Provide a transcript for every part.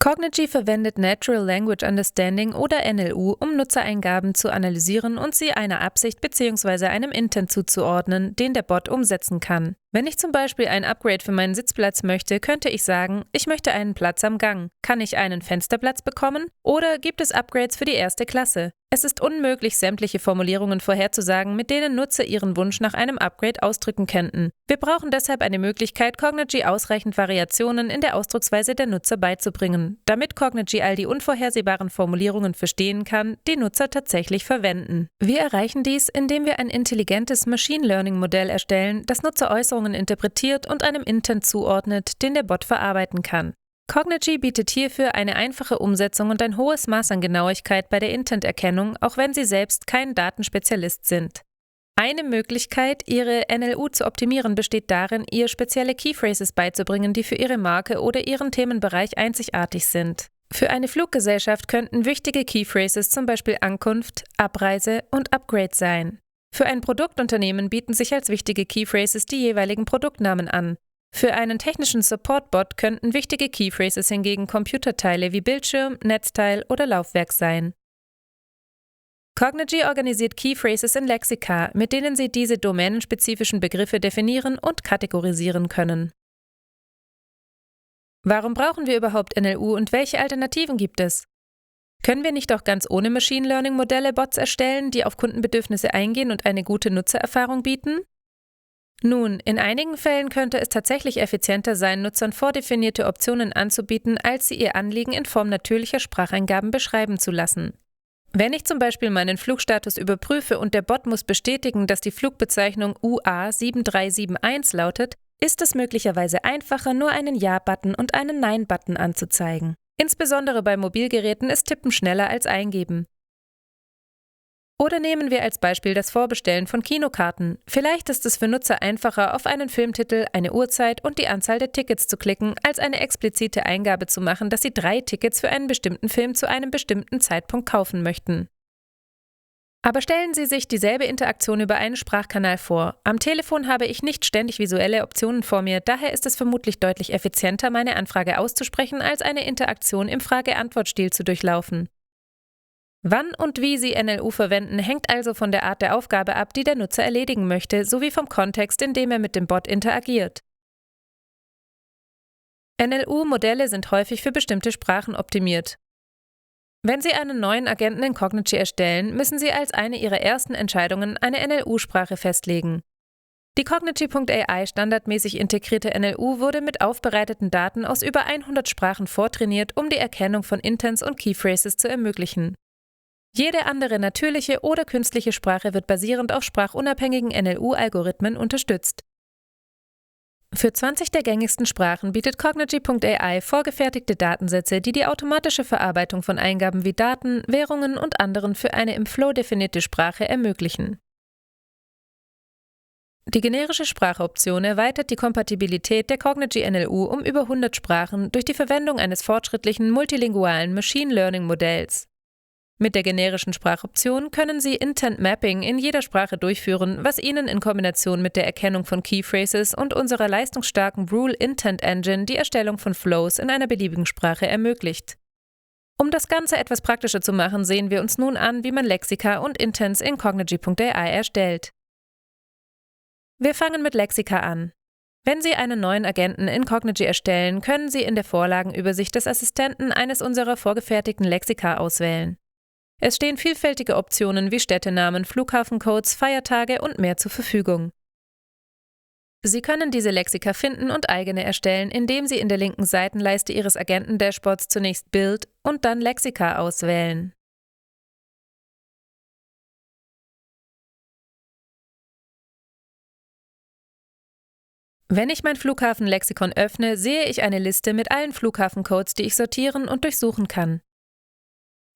Cognigy verwendet Natural Language Understanding oder NLU, um Nutzereingaben zu analysieren und sie einer Absicht bzw. einem Intent zuzuordnen, den der Bot umsetzen kann. Wenn ich zum Beispiel ein Upgrade für meinen Sitzplatz möchte, könnte ich sagen, ich möchte einen Platz am Gang. Kann ich einen Fensterplatz bekommen? Oder gibt es Upgrades für die erste Klasse? Es ist unmöglich, sämtliche Formulierungen vorherzusagen, mit denen Nutzer ihren Wunsch nach einem Upgrade ausdrücken könnten. Wir brauchen deshalb eine Möglichkeit, Cognigy ausreichend Variationen in der Ausdrucksweise der Nutzer beizubringen, damit Cognigy all die unvorhersehbaren Formulierungen verstehen kann, die Nutzer tatsächlich verwenden. Wir erreichen dies, indem wir ein intelligentes Machine Learning Modell erstellen, das Nutzeräußerungen interpretiert und einem Intent zuordnet, den der Bot verarbeiten kann. Cognigy bietet hierfür eine einfache Umsetzung und ein hohes Maß an Genauigkeit bei der Intent-Erkennung, auch wenn Sie selbst kein Datenspezialist sind. Eine Möglichkeit, Ihre NLU zu optimieren, besteht darin, ihr spezielle Keyphrases beizubringen, die für Ihre Marke oder Ihren Themenbereich einzigartig sind. Für eine Fluggesellschaft könnten wichtige Keyphrases zum Beispiel Ankunft, Abreise und Upgrade sein. Für ein Produktunternehmen bieten sich als wichtige Keyphrases die jeweiligen Produktnamen an. Für einen technischen Support-Bot könnten wichtige Keyphrases hingegen Computerteile wie Bildschirm, Netzteil oder Laufwerk sein. Cognigy organisiert Keyphrases in Lexika, mit denen Sie diese domänenspezifischen Begriffe definieren und kategorisieren können. Warum brauchen wir überhaupt NLU und welche Alternativen gibt es? Können wir nicht auch ganz ohne Machine Learning Modelle Bots erstellen, die auf Kundenbedürfnisse eingehen und eine gute Nutzererfahrung bieten? Nun, in einigen Fällen könnte es tatsächlich effizienter sein, Nutzern vordefinierte Optionen anzubieten, als sie ihr Anliegen in Form natürlicher Spracheingaben beschreiben zu lassen. Wenn ich zum Beispiel meinen Flugstatus überprüfe und der Bot muss bestätigen, dass die Flugbezeichnung UA7371 lautet, ist es möglicherweise einfacher, nur einen Ja-Button und einen Nein-Button anzuzeigen. Insbesondere bei Mobilgeräten ist Tippen schneller als Eingeben. Oder nehmen wir als Beispiel das Vorbestellen von Kinokarten. Vielleicht ist es für Nutzer einfacher, auf einen Filmtitel, eine Uhrzeit und die Anzahl der Tickets zu klicken, als eine explizite Eingabe zu machen, dass Sie 3 Tickets für einen bestimmten Film zu einem bestimmten Zeitpunkt kaufen möchten. Aber stellen Sie sich dieselbe Interaktion über einen Sprachkanal vor. Am Telefon habe ich nicht ständig visuelle Optionen vor mir, daher ist es vermutlich deutlich effizienter, meine Anfrage auszusprechen, als eine Interaktion im Frage-Antwort-Stil zu durchlaufen. Wann und wie Sie NLU verwenden, hängt also von der Art der Aufgabe ab, die der Nutzer erledigen möchte, sowie vom Kontext, in dem er mit dem Bot interagiert. NLU-Modelle sind häufig für bestimmte Sprachen optimiert. Wenn Sie einen neuen Agenten in Cognigy erstellen, müssen Sie als eine Ihrer ersten Entscheidungen eine NLU-Sprache festlegen. Die Cognigy.ai standardmäßig integrierte NLU wurde mit aufbereiteten Daten aus über 100 Sprachen vortrainiert, um die Erkennung von Intents und Keyphrases zu ermöglichen. Jede andere natürliche oder künstliche Sprache wird basierend auf sprachunabhängigen NLU-Algorithmen unterstützt. Für 20 der gängigsten Sprachen bietet Cognigy.ai vorgefertigte Datensätze, die die automatische Verarbeitung von Eingaben wie Daten, Währungen und anderen für eine im Flow definierte Sprache ermöglichen. Die generische Sprachoption erweitert die Kompatibilität der Cognigy NLU um über 100 Sprachen durch die Verwendung eines fortschrittlichen multilingualen Machine Learning Modells. Mit der generischen Sprachoption können Sie Intent Mapping in jeder Sprache durchführen, was Ihnen in Kombination mit der Erkennung von Keyphrases und unserer leistungsstarken Rule Intent Engine die Erstellung von Flows in einer beliebigen Sprache ermöglicht. Um das Ganze etwas praktischer zu machen, sehen wir uns nun an, wie man Lexika und Intents in Cognigy.ai erstellt. Wir fangen mit Lexika an. Wenn Sie einen neuen Agenten in Cognigy erstellen, können Sie in der Vorlagenübersicht des Assistenten eines unserer vorgefertigten Lexika auswählen. Es stehen vielfältige Optionen wie Städtenamen, Flughafencodes, Feiertage und mehr zur Verfügung. Sie können diese Lexika finden und eigene erstellen, indem Sie in der linken Seitenleiste Ihres Agenten-Dashboards zunächst Bild und dann Lexika auswählen. Wenn ich mein Flughafenlexikon öffne, sehe ich eine Liste mit allen Flughafencodes, die ich sortieren und durchsuchen kann.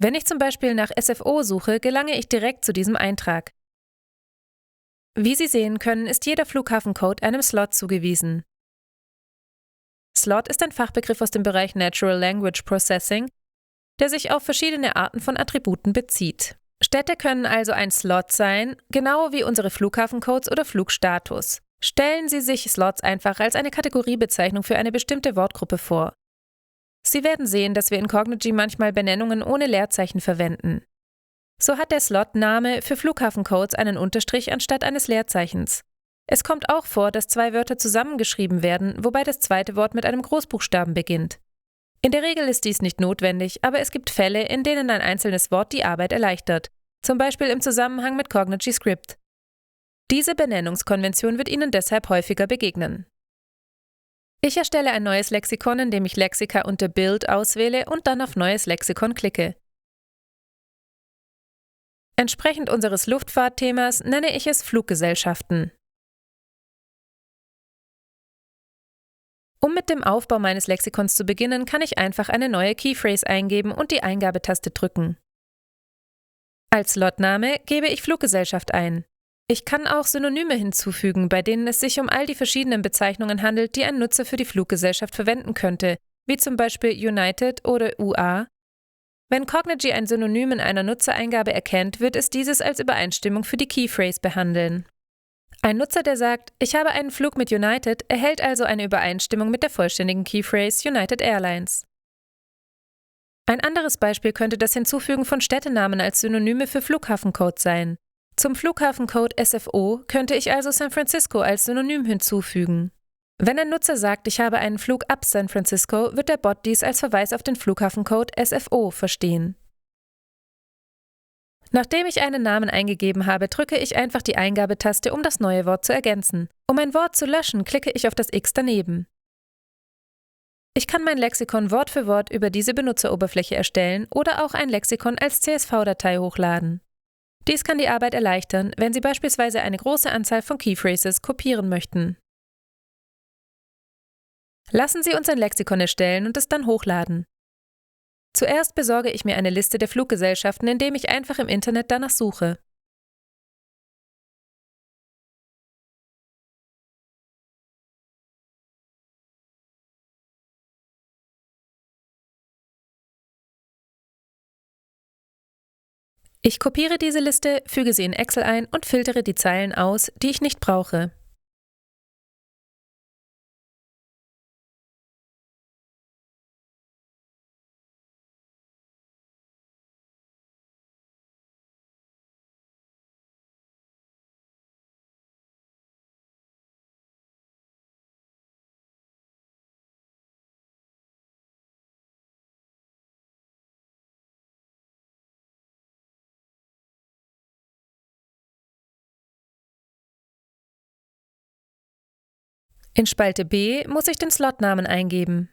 Wenn ich zum Beispiel nach SFO suche, gelange ich direkt zu diesem Eintrag. Wie Sie sehen können, ist jeder Flughafencode einem Slot zugewiesen. Slot ist ein Fachbegriff aus dem Bereich Natural Language Processing, der sich auf verschiedene Arten von Attributen bezieht. Städte können also ein Slot sein, genau wie unsere Flughafencodes oder Flugstatus. Stellen Sie sich Slots einfach als eine Kategoriebezeichnung für eine bestimmte Wortgruppe vor. Sie werden sehen, dass wir in Cognigy manchmal Benennungen ohne Leerzeichen verwenden. So hat der Slot Name für Flughafencodes einen Unterstrich anstatt eines Leerzeichens. Es kommt auch vor, dass zwei Wörter zusammengeschrieben werden, wobei das zweite Wort mit einem Großbuchstaben beginnt. In der Regel ist dies nicht notwendig, aber es gibt Fälle, in denen ein einzelnes Wort die Arbeit erleichtert, zum Beispiel im Zusammenhang mit Cognigy Script. Diese Benennungskonvention wird Ihnen deshalb häufiger begegnen. Ich erstelle ein neues Lexikon, indem ich Lexika unter Build auswähle und dann auf Neues Lexikon klicke. Entsprechend unseres Luftfahrtthemas nenne ich es Fluggesellschaften. Um mit dem Aufbau meines Lexikons zu beginnen, kann ich einfach eine neue Keyphrase eingeben und die Eingabetaste drücken. Als Slotname gebe ich Fluggesellschaft ein. Ich kann auch Synonyme hinzufügen, bei denen es sich um all die verschiedenen Bezeichnungen handelt, die ein Nutzer für die Fluggesellschaft verwenden könnte, wie zum Beispiel United oder UA. Wenn Cognigy ein Synonym in einer Nutzereingabe erkennt, wird es dieses als Übereinstimmung für die Keyphrase behandeln. Ein Nutzer, der sagt, ich habe einen Flug mit United, erhält also eine Übereinstimmung mit der vollständigen Keyphrase United Airlines. Ein anderes Beispiel könnte das Hinzufügen von Städtenamen als Synonyme für Flughafencode sein. Zum Flughafencode SFO könnte ich also San Francisco als Synonym hinzufügen. Wenn ein Nutzer sagt, ich habe einen Flug ab San Francisco, wird der Bot dies als Verweis auf den Flughafencode SFO verstehen. Nachdem ich einen Namen eingegeben habe, drücke ich einfach die Eingabetaste, um das neue Wort zu ergänzen. Um ein Wort zu löschen, klicke ich auf das X daneben. Ich kann mein Lexikon Wort für Wort über diese Benutzeroberfläche erstellen oder auch ein Lexikon als CSV-Datei hochladen. Dies kann die Arbeit erleichtern, wenn Sie beispielsweise eine große Anzahl von Keyphrases kopieren möchten. Lassen Sie uns ein Lexikon erstellen und es dann hochladen. Zuerst besorge ich mir eine Liste der Fluggesellschaften, indem ich einfach im Internet danach suche. Ich kopiere diese Liste, füge sie in Excel ein und filtere die Zeilen aus, die ich nicht brauche. In Spalte B muss ich den Slotnamen eingeben.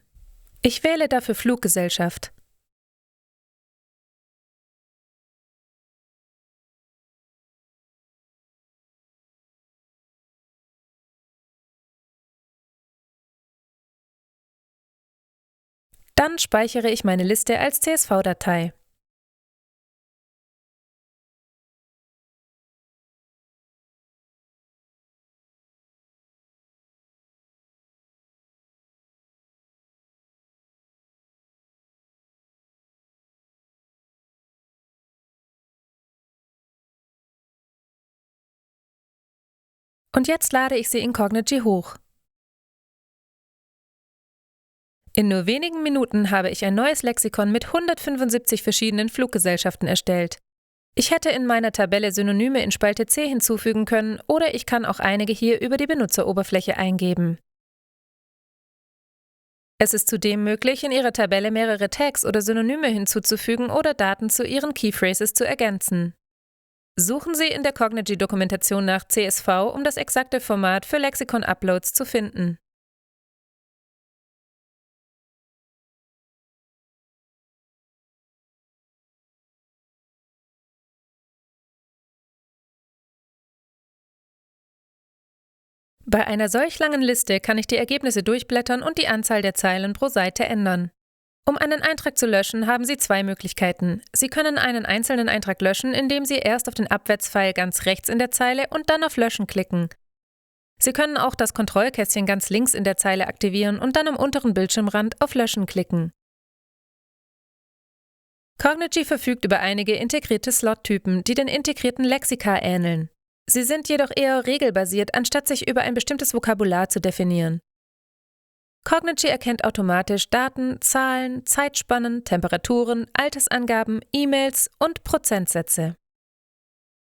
Ich wähle dafür Fluggesellschaft. Dann speichere ich meine Liste als CSV-Datei. Und jetzt lade ich sie in Cognigy hoch. In nur wenigen Minuten habe ich ein neues Lexikon mit 175 verschiedenen Fluggesellschaften erstellt. Ich hätte in meiner Tabelle Synonyme in Spalte C hinzufügen können oder ich kann auch einige hier über die Benutzeroberfläche eingeben. Es ist zudem möglich, in Ihrer Tabelle mehrere Tags oder Synonyme hinzuzufügen oder Daten zu Ihren Keyphrases zu ergänzen. Suchen Sie in der Cognigy-Dokumentation nach CSV, um das exakte Format für Lexikon-Uploads zu finden. Bei einer solch langen Liste kann ich die Ergebnisse durchblättern und die Anzahl der Zeilen pro Seite ändern. Um einen Eintrag zu löschen, haben Sie zwei Möglichkeiten. Sie können einen einzelnen Eintrag löschen, indem Sie erst auf den Abwärtspfeil ganz rechts in der Zeile und dann auf Löschen klicken. Sie können auch das Kontrollkästchen ganz links in der Zeile aktivieren und dann am unteren Bildschirmrand auf Löschen klicken. Cognigy verfügt über einige integrierte Slot-Typen, die den integrierten Lexika ähneln. Sie sind jedoch eher regelbasiert, anstatt sich über ein bestimmtes Vokabular zu definieren. Cognigy erkennt automatisch Daten, Zahlen, Zeitspannen, Temperaturen, Altersangaben, E-Mails und Prozentsätze.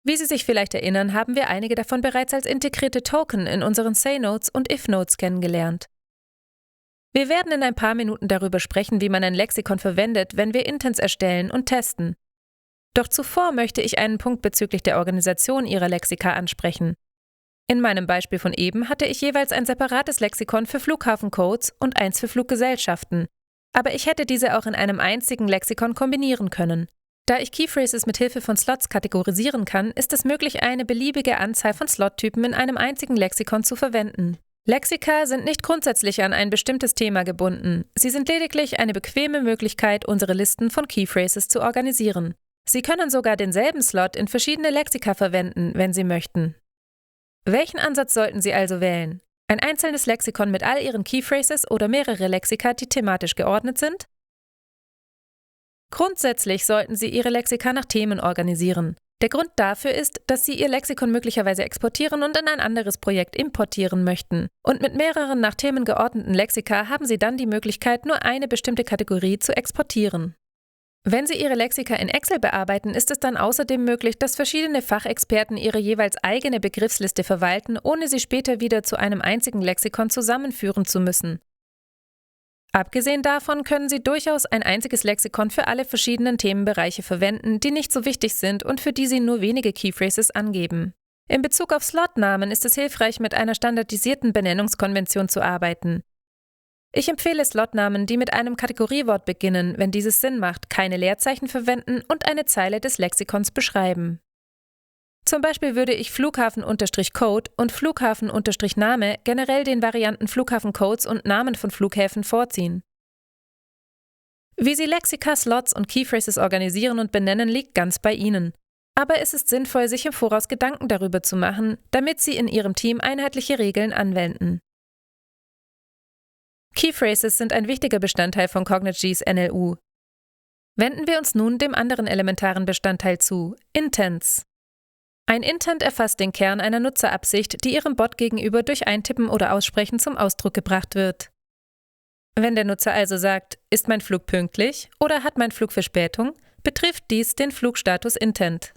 Wie Sie sich vielleicht erinnern, haben wir einige davon bereits als integrierte Token in unseren Say-Notes und If-Notes kennengelernt. Wir werden in ein paar Minuten darüber sprechen, wie man ein Lexikon verwendet, wenn wir Intents erstellen und testen. Doch zuvor möchte ich einen Punkt bezüglich der Organisation Ihrer Lexika ansprechen. In meinem Beispiel von eben hatte ich jeweils ein separates Lexikon für Flughafencodes und eins für Fluggesellschaften, aber ich hätte diese auch in einem einzigen Lexikon kombinieren können. Da ich Keyphrases mit Hilfe von Slots kategorisieren kann, ist es möglich, eine beliebige Anzahl von Slottypen in einem einzigen Lexikon zu verwenden. Lexika sind nicht grundsätzlich an ein bestimmtes Thema gebunden. Sie sind lediglich eine bequeme Möglichkeit, unsere Listen von Keyphrases zu organisieren. Sie können sogar denselben Slot in verschiedene Lexika verwenden, wenn Sie möchten. Welchen Ansatz sollten Sie also wählen? Ein einzelnes Lexikon mit all Ihren Keyphrases oder mehrere Lexika, die thematisch geordnet sind? Grundsätzlich sollten Sie Ihre Lexika nach Themen organisieren. Der Grund dafür ist, dass Sie Ihr Lexikon möglicherweise exportieren und in ein anderes Projekt importieren möchten. Und mit mehreren nach Themen geordneten Lexika haben Sie dann die Möglichkeit, nur eine bestimmte Kategorie zu exportieren. Wenn Sie Ihre Lexika in Excel bearbeiten, ist es dann außerdem möglich, dass verschiedene Fachexperten ihre jeweils eigene Begriffsliste verwalten, ohne sie später wieder zu einem einzigen Lexikon zusammenführen zu müssen. Abgesehen davon können Sie durchaus ein einziges Lexikon für alle verschiedenen Themenbereiche verwenden, die nicht so wichtig sind und für die Sie nur wenige Keyphrases angeben. In Bezug auf Slotnamen ist es hilfreich, mit einer standardisierten Benennungskonvention zu arbeiten. Ich empfehle Slotnamen, die mit einem Kategoriewort beginnen, wenn dieses Sinn macht, keine Leerzeichen verwenden und eine Zeile des Lexikons beschreiben. Zum Beispiel würde ich Flughafen-Code und Flughafen-Name generell den Varianten Flughafencodes und Namen von Flughäfen vorziehen. Wie Sie Lexika, Slots und Keyphrases organisieren und benennen, liegt ganz bei Ihnen. Aber es ist sinnvoll, sich im Voraus Gedanken darüber zu machen, damit Sie in Ihrem Team einheitliche Regeln anwenden. Keyphrases sind ein wichtiger Bestandteil von Cognigys NLU. Wenden wir uns nun dem anderen elementaren Bestandteil zu, Intents. Ein Intent erfasst den Kern einer Nutzerabsicht, die Ihrem Bot gegenüber durch Eintippen oder Aussprechen zum Ausdruck gebracht wird. Wenn der Nutzer also sagt, ist mein Flug pünktlich oder hat mein Flug Verspätung, betrifft dies den Flugstatus Intent.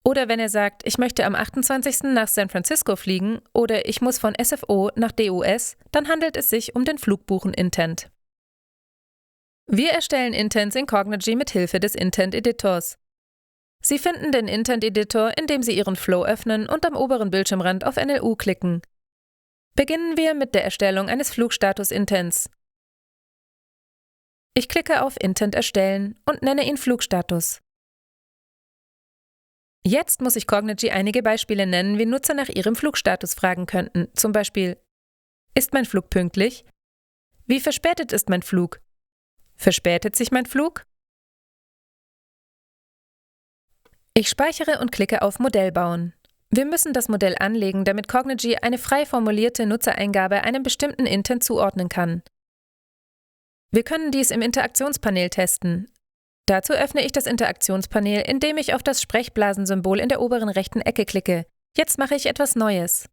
Oder wenn er sagt, ich möchte am 28. nach San Francisco fliegen oder ich muss von SFO nach DUS, dann handelt es sich um den Flugbuchen-Intent. Wir erstellen Intents in Cognigy mit Hilfe des Intent-Editors. Sie finden den Intent-Editor, indem Sie Ihren Flow öffnen und am oberen Bildschirmrand auf NLU klicken. Beginnen wir mit der Erstellung eines Flugstatus-Intents. Ich klicke auf Intent erstellen und nenne ihn Flugstatus. Jetzt muss ich Cognigy einige Beispiele nennen, wie Nutzer nach ihrem Flugstatus fragen könnten. Zum Beispiel: Ist mein Flug pünktlich? Wie verspätet ist mein Flug? Verspätet sich mein Flug? Ich speichere und klicke auf Modell bauen. Wir müssen das Modell anlegen, damit Cognigy eine frei formulierte Nutzereingabe einem bestimmten Intent zuordnen kann. Wir können dies im Interaktionspanel testen. Dazu öffne ich das Interaktionspanel, indem ich auf das Sprechblasensymbol in der oberen rechten Ecke klicke. Jetzt mache ich etwas Neues.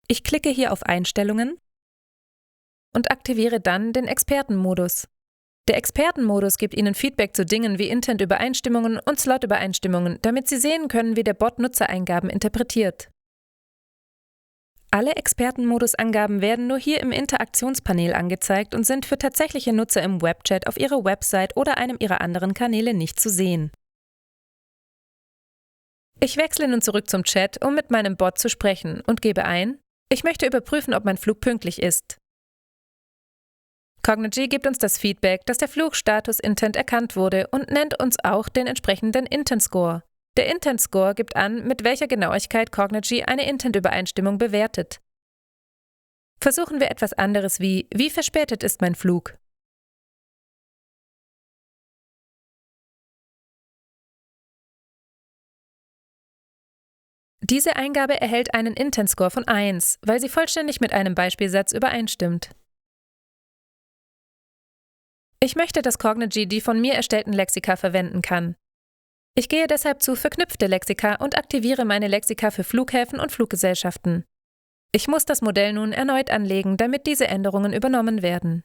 Ich klicke hier auf Einstellungen und aktiviere dann den Expertenmodus. Der Expertenmodus gibt Ihnen Feedback zu Dingen wie Intent-Übereinstimmungen und Slot-Übereinstimmungen, damit Sie sehen können, wie der Bot Nutzereingaben interpretiert. Alle Expertenmodus-Angaben werden nur hier im Interaktionspanel angezeigt und sind für tatsächliche Nutzer im Webchat auf Ihrer Website oder einem Ihrer anderen Kanäle nicht zu sehen. Ich wechsle nun zurück zum Chat, um mit meinem Bot zu sprechen und gebe ein: Ich möchte überprüfen, ob mein Flug pünktlich ist. Cognigy gibt uns das Feedback, dass der Flugstatus-Intent erkannt wurde und nennt uns auch den entsprechenden Intent-Score. Der Intent-Score gibt an, mit welcher Genauigkeit Cognigy eine Intent-Übereinstimmung bewertet. Versuchen wir etwas anderes wie verspätet ist mein Flug? Diese Eingabe erhält einen Intent-Score von 1, weil sie vollständig mit einem Beispielsatz übereinstimmt. Ich möchte, dass Cognigy die von mir erstellten Lexika verwenden kann. Ich gehe deshalb zu Verknüpfte Lexika und aktiviere meine Lexika für Flughäfen und Fluggesellschaften. Ich muss das Modell nun erneut anlegen, damit diese Änderungen übernommen werden.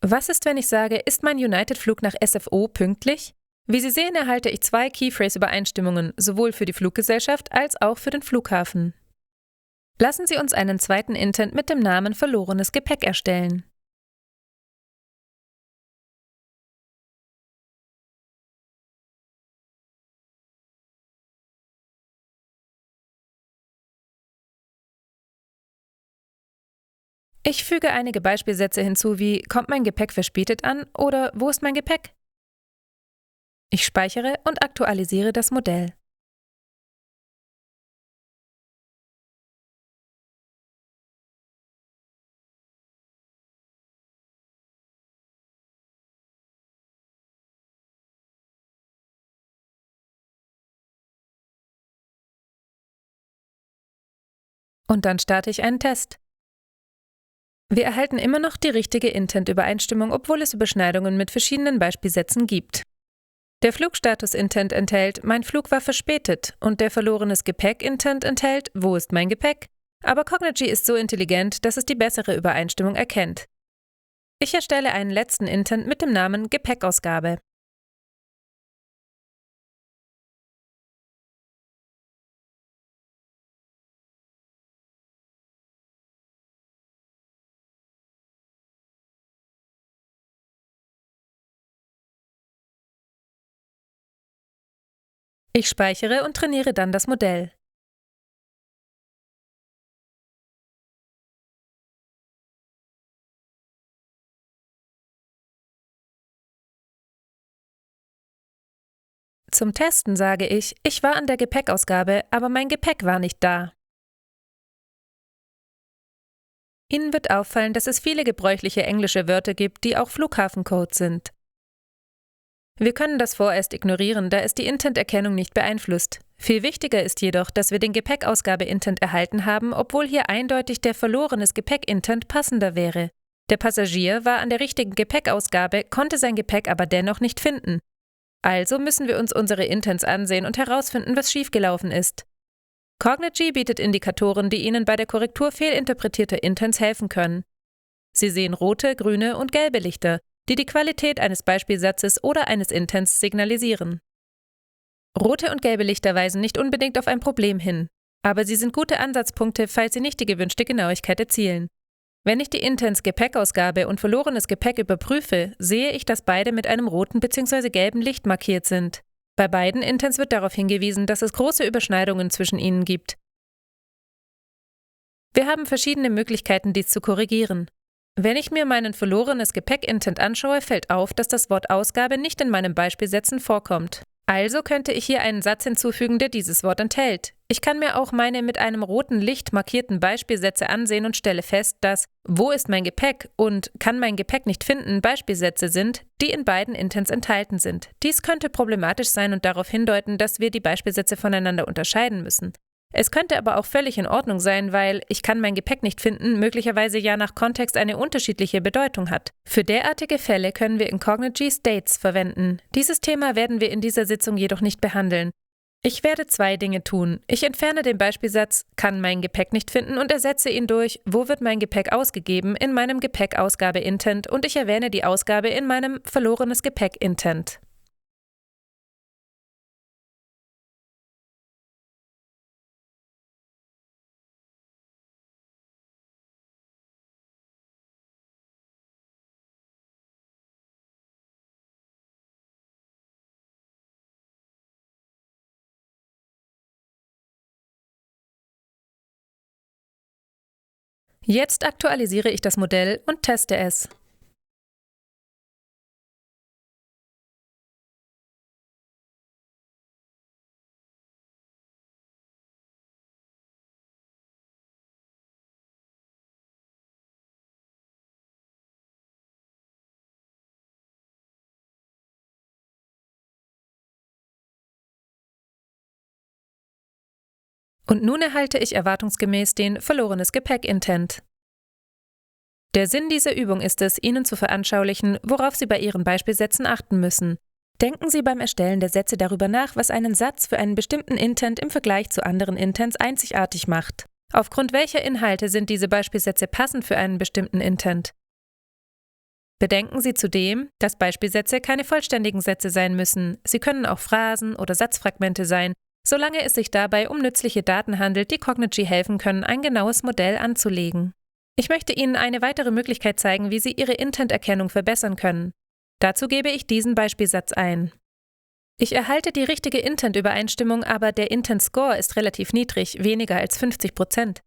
Was ist, wenn ich sage, ist mein United-Flug nach SFO pünktlich? Wie Sie sehen, erhalte ich 2 Keyphrase-Übereinstimmungen, sowohl für die Fluggesellschaft als auch für den Flughafen. Lassen Sie uns einen zweiten Intent mit dem Namen verlorenes Gepäck erstellen. Ich füge einige Beispielsätze hinzu wie „Kommt mein Gepäck verspätet an?“ oder „Wo ist mein Gepäck?“ Ich speichere und aktualisiere das Modell. Und dann starte ich einen Test. Wir erhalten immer noch die richtige Intent-Übereinstimmung, obwohl es Überschneidungen mit verschiedenen Beispielsätzen gibt. Der Flugstatus-Intent enthält „Mein Flug war verspätet“ und der verlorenes Gepäck-Intent enthält „Wo ist mein Gepäck?“ Aber Cognigy ist so intelligent, dass es die bessere Übereinstimmung erkennt. Ich erstelle einen letzten Intent mit dem Namen Gepäckausgabe. Ich speichere und trainiere dann das Modell. Zum Testen sage ich, ich war an der Gepäckausgabe, aber mein Gepäck war nicht da. Ihnen wird auffallen, dass es viele gebräuchliche englische Wörter gibt, die auch Flughafencodes sind. Wir können das vorerst ignorieren, da es die Intent-Erkennung nicht beeinflusst. Viel wichtiger ist jedoch, dass wir den Gepäckausgabe-Intent erhalten haben, obwohl hier eindeutig der verlorenes Gepäck-Intent passender wäre. Der Passagier war an der richtigen Gepäckausgabe, konnte sein Gepäck aber dennoch nicht finden. Also müssen wir uns unsere Intents ansehen und herausfinden, was schiefgelaufen ist. Cognigy bietet Indikatoren, die Ihnen bei der Korrektur fehlinterpretierter Intents helfen können. Sie sehen rote, grüne und gelbe Lichter, die die Qualität eines Beispielsatzes oder eines Intents signalisieren. Rote und gelbe Lichter weisen nicht unbedingt auf ein Problem hin, aber sie sind gute Ansatzpunkte, falls Sie nicht die gewünschte Genauigkeit erzielen. Wenn ich die Intents Gepäckausgabe und verlorenes Gepäck überprüfe, sehe ich, dass beide mit einem roten bzw. gelben Licht markiert sind. Bei beiden Intents wird darauf hingewiesen, dass es große Überschneidungen zwischen ihnen gibt. Wir haben verschiedene Möglichkeiten, dies zu korrigieren. Wenn ich mir meinen verlorenes Gepäck-Intent anschaue, fällt auf, dass das Wort Ausgabe nicht in meinem Beispielsätzen vorkommt. Also könnte ich hier einen Satz hinzufügen, der dieses Wort enthält. Ich kann mir auch meine mit einem roten Licht markierten Beispielsätze ansehen und stelle fest, dass „Wo ist mein Gepäck?“ und „Kann mein Gepäck nicht finden“ Beispielsätze sind, die in beiden Intents enthalten sind. Dies könnte problematisch sein und darauf hindeuten, dass wir die Beispielsätze voneinander unterscheiden müssen. Es könnte aber auch völlig in Ordnung sein, weil „Ich kann mein Gepäck nicht finden“ möglicherweise ja nach Kontext eine unterschiedliche Bedeutung hat. Für derartige Fälle können wir in Cognigy States verwenden. Dieses Thema werden wir in dieser Sitzung jedoch nicht behandeln. Ich werde 2 Dinge tun. Ich entferne den Beispielsatz „Kann mein Gepäck nicht finden“ und ersetze ihn durch „Wo wird mein Gepäck ausgegeben“ in meinem Gepäckausgabe-Intent und ich erwähne die Ausgabe in meinem verlorenes Gepäck-Intent. Jetzt aktualisiere ich das Modell und teste es. Und nun erhalte ich erwartungsgemäß den verlorenes Gepäck-Intent. Der Sinn dieser Übung ist es, Ihnen zu veranschaulichen, worauf Sie bei Ihren Beispielsätzen achten müssen. Denken Sie beim Erstellen der Sätze darüber nach, was einen Satz für einen bestimmten Intent im Vergleich zu anderen Intents einzigartig macht. Aufgrund welcher Inhalte sind diese Beispielsätze passend für einen bestimmten Intent? Bedenken Sie zudem, dass Beispielsätze keine vollständigen Sätze sein müssen. Sie können auch Phrasen oder Satzfragmente sein, solange es sich dabei um nützliche Daten handelt, die Cognigy helfen können, ein genaues Modell anzulegen. Ich möchte Ihnen eine weitere Möglichkeit zeigen, wie Sie Ihre Intent-Erkennung verbessern können. Dazu gebe ich diesen Beispielsatz ein. Ich erhalte die richtige Intent-Übereinstimmung, aber der Intent-Score ist relativ niedrig, weniger als 50%.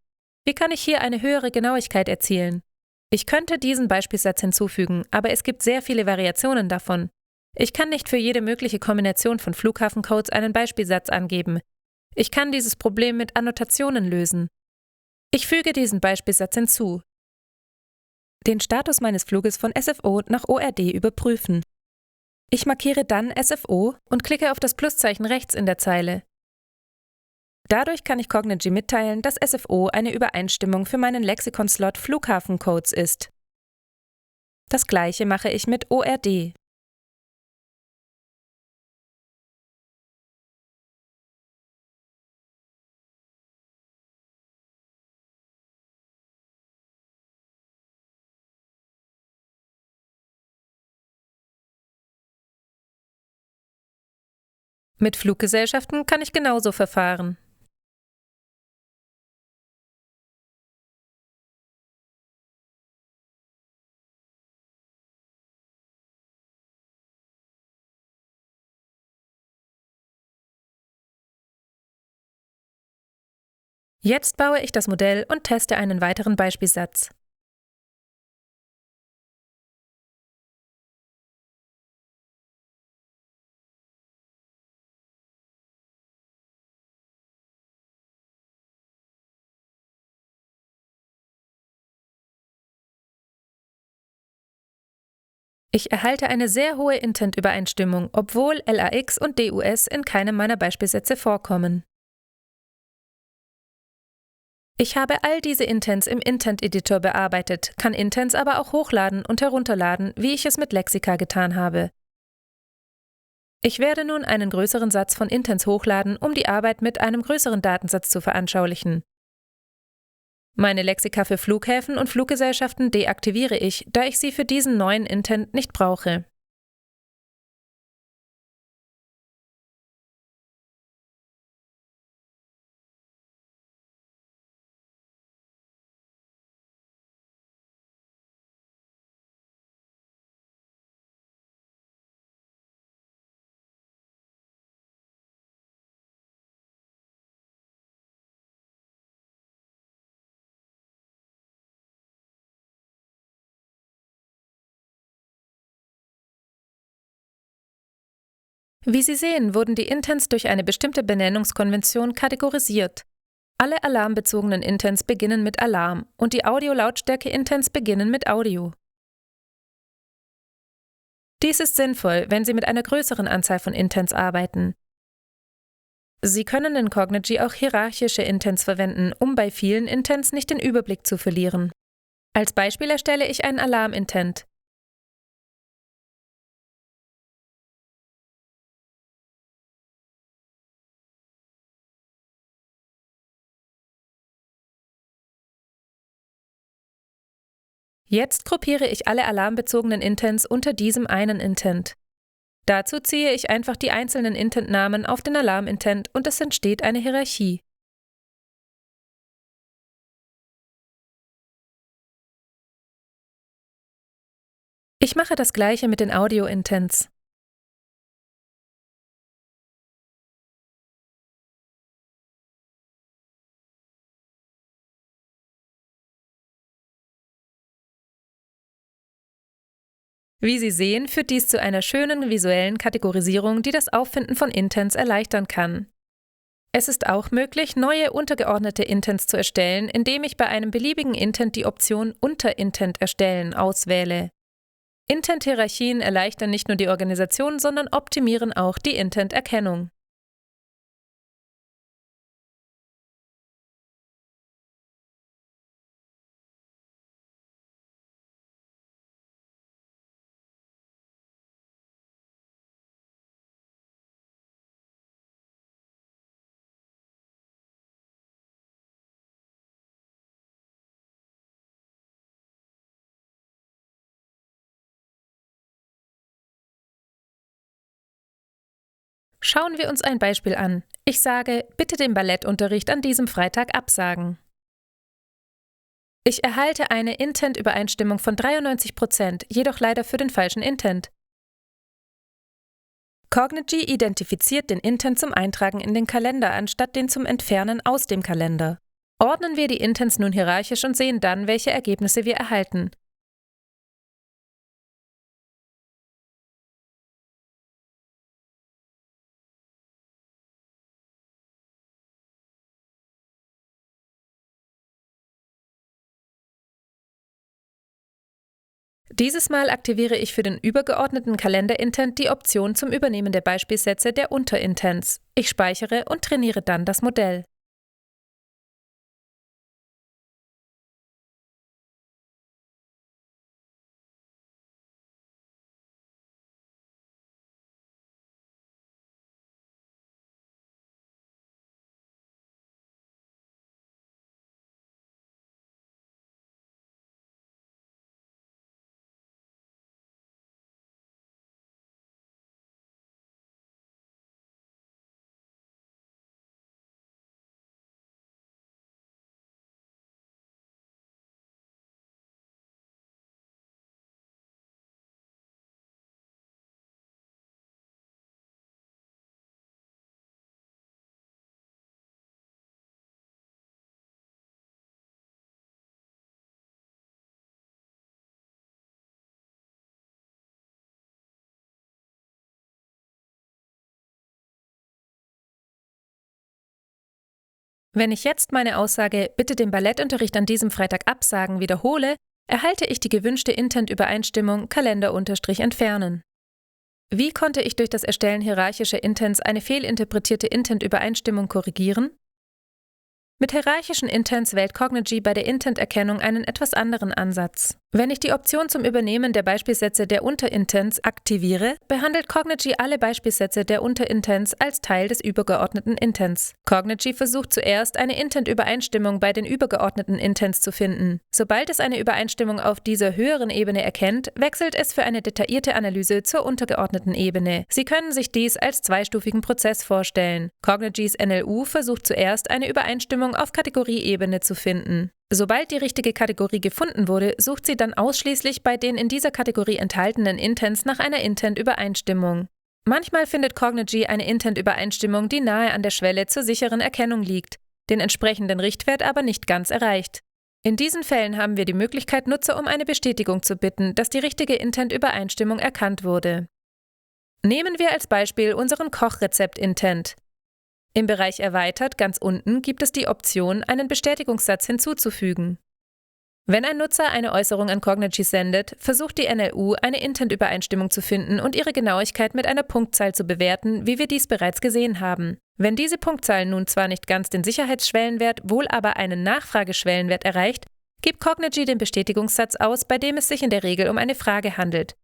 Wie kann ich hier eine höhere Genauigkeit erzielen? Ich könnte diesen Beispielsatz hinzufügen, aber es gibt sehr viele Variationen davon. Ich kann nicht für jede mögliche Kombination von Flughafencodes einen Beispielsatz angeben. Ich kann dieses Problem mit Annotationen lösen. Ich füge diesen Beispielsatz hinzu. Den Status meines Fluges von SFO nach ORD überprüfen. Ich markiere dann SFO und klicke auf das Pluszeichen rechts in der Zeile. Dadurch kann ich Cognigy mitteilen, dass SFO eine Übereinstimmung für meinen Lexikon-Slot Flughafencodes ist. Das gleiche mache ich mit ORD. Mit Fluggesellschaften kann ich genauso verfahren. Jetzt baue ich das Modell und teste einen weiteren Beispielsatz. Ich erhalte eine sehr hohe Intent-Übereinstimmung, obwohl LAX und DUS in keinem meiner Beispielsätze vorkommen. Ich habe all diese Intents im Intent-Editor bearbeitet, kann Intents aber auch hochladen und herunterladen, wie ich es mit Lexika getan habe. Ich werde nun einen größeren Satz von Intents hochladen, um die Arbeit mit einem größeren Datensatz zu veranschaulichen. Meine Lexika für Flughäfen und Fluggesellschaften deaktiviere ich, da ich sie für diesen neuen Intent nicht brauche. Wie Sie sehen, wurden die Intents durch eine bestimmte Benennungskonvention kategorisiert. Alle alarmbezogenen Intents beginnen mit Alarm und die Audio-Lautstärke-Intents beginnen mit Audio. Dies ist sinnvoll, wenn Sie mit einer größeren Anzahl von Intents arbeiten. Sie können in Cognigy auch hierarchische Intents verwenden, um bei vielen Intents nicht den Überblick zu verlieren. Als Beispiel erstelle ich einen Alarm-Intent. Jetzt gruppiere ich alle alarmbezogenen Intents unter diesem einen Intent. Dazu ziehe ich einfach die einzelnen Intentnamen auf den Alarm-Intent und es entsteht eine Hierarchie. Ich mache das gleiche mit den Audio-Intents. Wie Sie sehen, führt dies zu einer schönen visuellen Kategorisierung, die das Auffinden von Intents erleichtern kann. Es ist auch möglich, neue untergeordnete Intents zu erstellen, indem ich bei einem beliebigen Intent die Option Unterintent erstellen auswähle. Intent-Hierarchien erleichtern nicht nur die Organisation, sondern optimieren auch die Intent-Erkennung. Schauen wir uns ein Beispiel an. Ich sage, bitte den Ballettunterricht an diesem Freitag absagen. Ich erhalte eine Intent-Übereinstimmung von 93%, jedoch leider für den falschen Intent. Cognigy identifiziert den Intent zum Eintragen in den Kalender, anstatt den zum Entfernen aus dem Kalender. Ordnen wir die Intents nun hierarchisch und sehen dann, welche Ergebnisse wir erhalten. Dieses Mal aktiviere ich für den übergeordneten Kalender-Intent die Option zum Übernehmen der Beispielsätze der Unterintents. Ich speichere und trainiere dann das Modell. Wenn ich jetzt meine Aussage, bitte den Ballettunterricht an diesem Freitag absagen, wiederhole, erhalte ich die gewünschte Intent-Übereinstimmung Kalender-entfernen. Wie konnte ich durch das Erstellen hierarchischer Intents eine fehlinterpretierte Intent-Übereinstimmung korrigieren? Mit hierarchischen Intents wählt Cognigy bei der Intent-Erkennung einen etwas anderen Ansatz. Wenn ich die Option zum Übernehmen der Beispielsätze der Unterintents aktiviere, behandelt Cognigy alle Beispielsätze der Unterintents als Teil des übergeordneten Intents. Cognigy versucht zuerst, eine Intent-Übereinstimmung bei den übergeordneten Intents zu finden. Sobald es eine Übereinstimmung auf dieser höheren Ebene erkennt, wechselt es für eine detaillierte Analyse zur untergeordneten Ebene. Sie können sich dies als zweistufigen Prozess vorstellen. Cognigys NLU versucht zuerst, eine Übereinstimmung auf Kategorieebene zu finden. Sobald die richtige Kategorie gefunden wurde, sucht sie dann ausschließlich bei den in dieser Kategorie enthaltenen Intents nach einer Intent-Übereinstimmung. Manchmal findet Cognigy eine Intent-Übereinstimmung, die nahe an der Schwelle zur sicheren Erkennung liegt, den entsprechenden Richtwert aber nicht ganz erreicht. In diesen Fällen haben wir die Möglichkeit, Nutzer um eine Bestätigung zu bitten, dass die richtige Intent-Übereinstimmung erkannt wurde. Nehmen wir als Beispiel unseren Kochrezept-Intent. Im Bereich Erweitert ganz unten gibt es die Option, einen Bestätigungssatz hinzuzufügen. Wenn ein Nutzer eine Äußerung an Cognigy sendet, versucht die NLU, eine Intent-Übereinstimmung zu finden und ihre Genauigkeit mit einer Punktzahl zu bewerten, wie wir dies bereits gesehen haben. Wenn diese Punktzahl nun zwar nicht ganz den Sicherheitsschwellenwert, wohl aber einen Nachfrageschwellenwert erreicht, gibt Cognigy den Bestätigungssatz aus, bei dem es sich in der Regel um eine Frage handelt.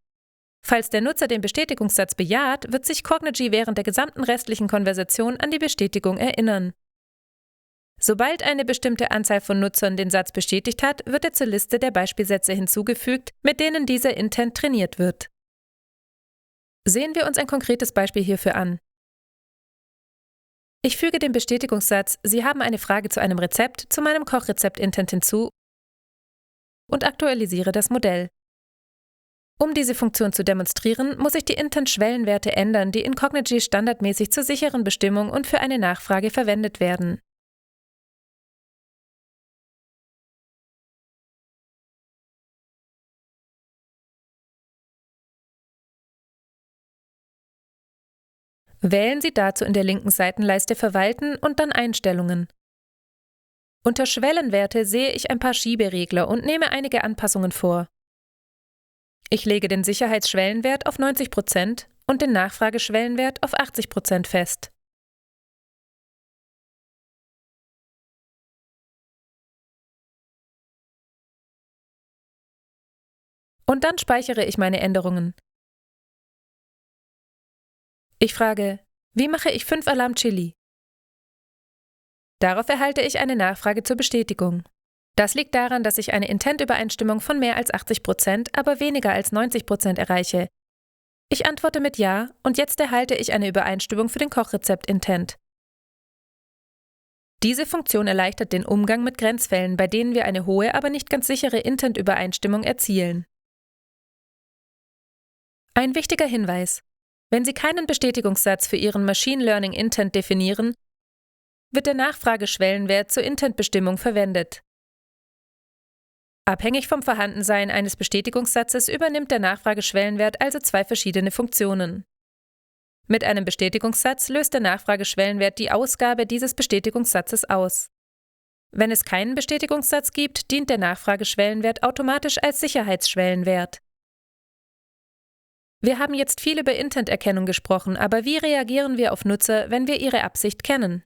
Falls der Nutzer den Bestätigungssatz bejaht, wird sich Cognigy während der gesamten restlichen Konversation an die Bestätigung erinnern. Sobald eine bestimmte Anzahl von Nutzern den Satz bestätigt hat, wird er zur Liste der Beispielsätze hinzugefügt, mit denen dieser Intent trainiert wird. Sehen wir uns ein konkretes Beispiel hierfür an. Ich füge den Bestätigungssatz „Sie haben eine Frage zu einem Rezept“ zu meinem Kochrezept-Intent hinzu und aktualisiere das Modell. Um diese Funktion zu demonstrieren, muss ich die Intent-Schwellenwerte ändern, die in Cognigy standardmäßig zur sicheren Bestimmung und für eine Nachfrage verwendet werden. Wählen Sie dazu in der linken Seitenleiste Verwalten und dann Einstellungen. Unter Schwellenwerte sehe ich ein paar Schieberegler und nehme einige Anpassungen vor. Ich lege den Sicherheitsschwellenwert auf 90% und den Nachfrageschwellenwert auf 80% fest. Und dann speichere ich meine Änderungen. Ich frage, wie mache ich 5 Alarm Chili? Darauf erhalte ich eine Nachfrage zur Bestätigung. Das liegt daran, dass ich eine Intent-Übereinstimmung von mehr als 80%, aber weniger als 90% erreiche. Ich antworte mit Ja und jetzt erhalte ich eine Übereinstimmung für den Kochrezept-Intent. Diese Funktion erleichtert den Umgang mit Grenzfällen, bei denen wir eine hohe, aber nicht ganz sichere Intent-Übereinstimmung erzielen. Ein wichtiger Hinweis: Wenn Sie keinen Bestätigungssatz für Ihren Machine Learning Intent definieren, wird der Nachfrageschwellenwert zur Intentbestimmung verwendet. Abhängig vom Vorhandensein eines Bestätigungssatzes übernimmt der Nachfrageschwellenwert also zwei verschiedene Funktionen. Mit einem Bestätigungssatz löst der Nachfrageschwellenwert die Ausgabe dieses Bestätigungssatzes aus. Wenn es keinen Bestätigungssatz gibt, dient der Nachfrageschwellenwert automatisch als Sicherheitsschwellenwert. Wir haben jetzt viel über Intent-Erkennung gesprochen, aber wie reagieren wir auf Nutzer, wenn wir ihre Absicht kennen?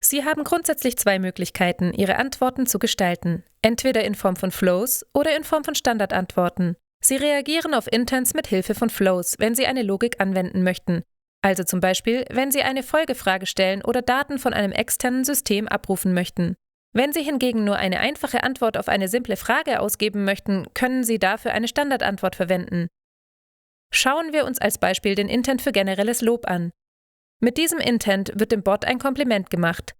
Sie haben grundsätzlich zwei Möglichkeiten, Ihre Antworten zu gestalten, entweder in Form von Flows oder in Form von Standardantworten. Sie reagieren auf Intents mit Hilfe von Flows, wenn Sie eine Logik anwenden möchten, also zum Beispiel, wenn Sie eine Folgefrage stellen oder Daten von einem externen System abrufen möchten. Wenn Sie hingegen nur eine einfache Antwort auf eine simple Frage ausgeben möchten, können Sie dafür eine Standardantwort verwenden. Schauen wir uns als Beispiel den Intent für generelles Lob an. Mit diesem Intent wird dem Bot ein Kompliment gemacht.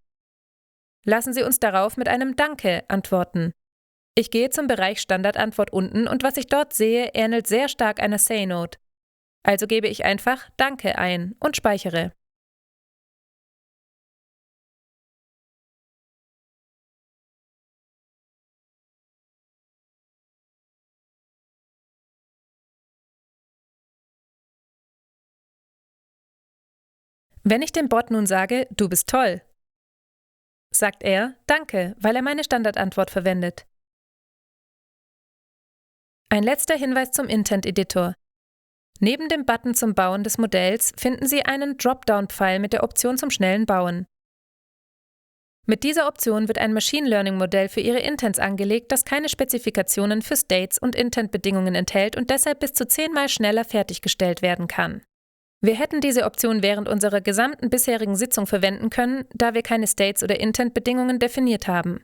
Lassen Sie uns darauf mit einem Danke antworten. Ich gehe zum Bereich Standardantwort unten und was ich dort sehe, ähnelt sehr stark einer Say-Note. Also gebe ich einfach Danke ein und speichere. Wenn ich dem Bot nun sage, du bist toll, sagt er Danke, weil er meine Standardantwort verwendet. Ein letzter Hinweis zum Intent-Editor. Neben dem Button zum Bauen des Modells finden Sie einen Dropdown-Pfeil mit der Option zum schnellen Bauen. Mit dieser Option wird ein Machine Learning-Modell für Ihre Intents angelegt, das keine Spezifikationen für States und Intent-Bedingungen enthält und deshalb bis zu 10-mal schneller fertiggestellt werden kann. Wir hätten diese Option während unserer gesamten bisherigen Sitzung verwenden können, da wir keine States oder Intent-Bedingungen definiert haben.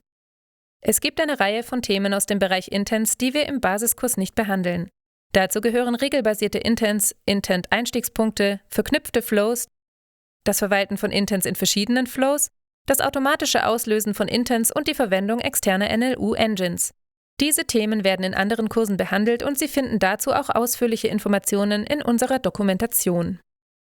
Es gibt eine Reihe von Themen aus dem Bereich Intents, die wir im Basiskurs nicht behandeln. Dazu gehören regelbasierte Intents, Intent-Einstiegspunkte, verknüpfte Flows, das Verwalten von Intents in verschiedenen Flows, das automatische Auslösen von Intents und die Verwendung externer NLU-Engines. Diese Themen werden in anderen Kursen behandelt und Sie finden dazu auch ausführliche Informationen in unserer Dokumentation.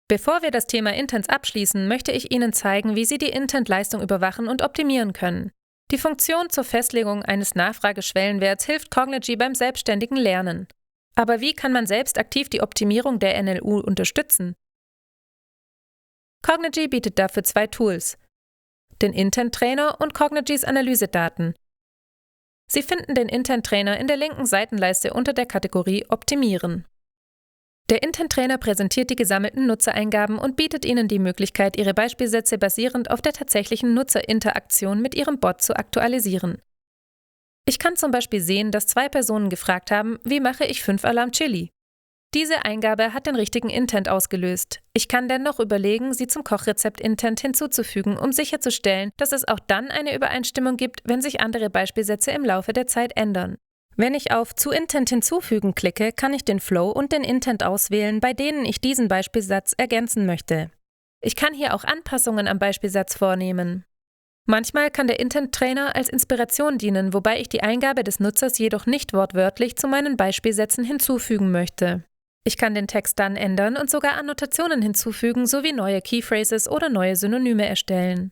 Bevor wir das Thema Intents abschließen, möchte ich Ihnen zeigen, wie Sie die Intent-Leistung überwachen und optimieren können. Die Funktion zur Festlegung eines Nachfrageschwellenwerts hilft Cognigy beim selbstständigen Lernen. Aber wie kann man selbst aktiv die Optimierung der NLU unterstützen? Cognigy bietet dafür zwei Tools: den Intent-Trainer und Cognigys Analysedaten. Sie finden den Intent-Trainer in der linken Seitenleiste unter der Kategorie Optimieren. Der Intent-Trainer präsentiert die gesammelten Nutzereingaben und bietet Ihnen die Möglichkeit, Ihre Beispielsätze basierend auf der tatsächlichen Nutzerinteraktion mit Ihrem Bot zu aktualisieren. Ich kann zum Beispiel sehen, dass 2 Personen gefragt haben, wie mache ich 5 Alarm Chili? Diese Eingabe hat den richtigen Intent ausgelöst. Ich kann dennoch überlegen, sie zum Kochrezept-Intent hinzuzufügen, um sicherzustellen, dass es auch dann eine Übereinstimmung gibt, wenn sich andere Beispielsätze im Laufe der Zeit ändern. Wenn ich auf Zu Intent hinzufügen klicke, kann ich den Flow und den Intent auswählen, bei denen ich diesen Beispielsatz ergänzen möchte. Ich kann hier auch Anpassungen am Beispielsatz vornehmen. Manchmal kann der Intent-Trainer als Inspiration dienen, wobei ich die Eingabe des Nutzers jedoch nicht wortwörtlich zu meinen Beispielsätzen hinzufügen möchte. Ich kann den Text dann ändern und sogar Annotationen hinzufügen sowie neue Keyphrases oder neue Synonyme erstellen.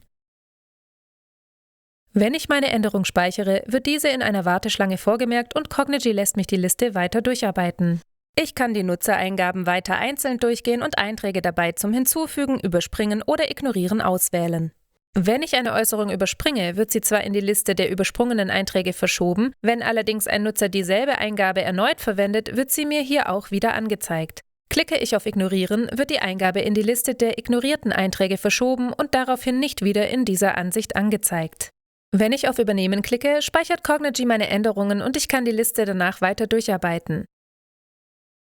Wenn ich meine Änderung speichere, wird diese in einer Warteschlange vorgemerkt und Cognigy lässt mich die Liste weiter durcharbeiten. Ich kann die Nutzereingaben weiter einzeln durchgehen und Einträge dabei zum Hinzufügen, Überspringen oder Ignorieren auswählen. Wenn ich eine Äußerung überspringe, wird sie zwar in die Liste der übersprungenen Einträge verschoben, wenn allerdings ein Nutzer dieselbe Eingabe erneut verwendet, wird sie mir hier auch wieder angezeigt. Klicke ich auf Ignorieren, wird die Eingabe in die Liste der ignorierten Einträge verschoben und daraufhin nicht wieder in dieser Ansicht angezeigt. Wenn ich auf Übernehmen klicke, speichert Cognigy meine Änderungen und ich kann die Liste danach weiter durcharbeiten.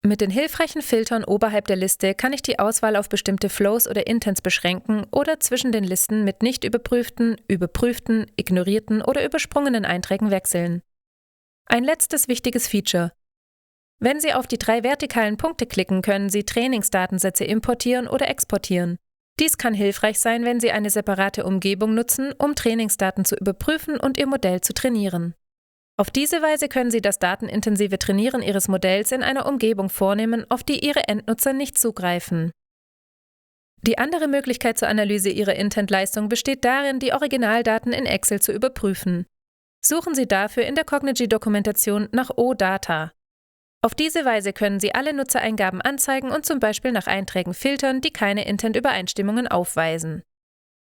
Mit den hilfreichen Filtern oberhalb der Liste kann ich die Auswahl auf bestimmte Flows oder Intents beschränken oder zwischen den Listen mit nicht überprüften, überprüften, ignorierten oder übersprungenen Einträgen wechseln. Ein letztes wichtiges Feature: Wenn Sie auf die 3 vertikalen Punkte klicken, können Sie Trainingsdatensätze importieren oder exportieren. Dies kann hilfreich sein, wenn Sie eine separate Umgebung nutzen, um Trainingsdaten zu überprüfen und Ihr Modell zu trainieren. Auf diese Weise können Sie das datenintensive Trainieren Ihres Modells in einer Umgebung vornehmen, auf die Ihre Endnutzer nicht zugreifen. Die andere Möglichkeit zur Analyse Ihrer Intent-Leistung besteht darin, die Originaldaten in Excel zu überprüfen. Suchen Sie dafür in der Cognigy-Dokumentation nach OData. Auf diese Weise können Sie alle Nutzereingaben anzeigen und zum Beispiel nach Einträgen filtern, die keine Intent-Übereinstimmungen aufweisen.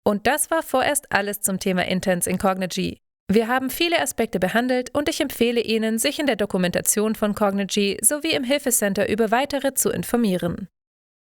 Und das war vorerst alles zum Thema Intents in Cognigy. Wir haben viele Aspekte behandelt und ich empfehle Ihnen, sich in der Dokumentation von Cognigy sowie im Hilfecenter über weitere zu informieren.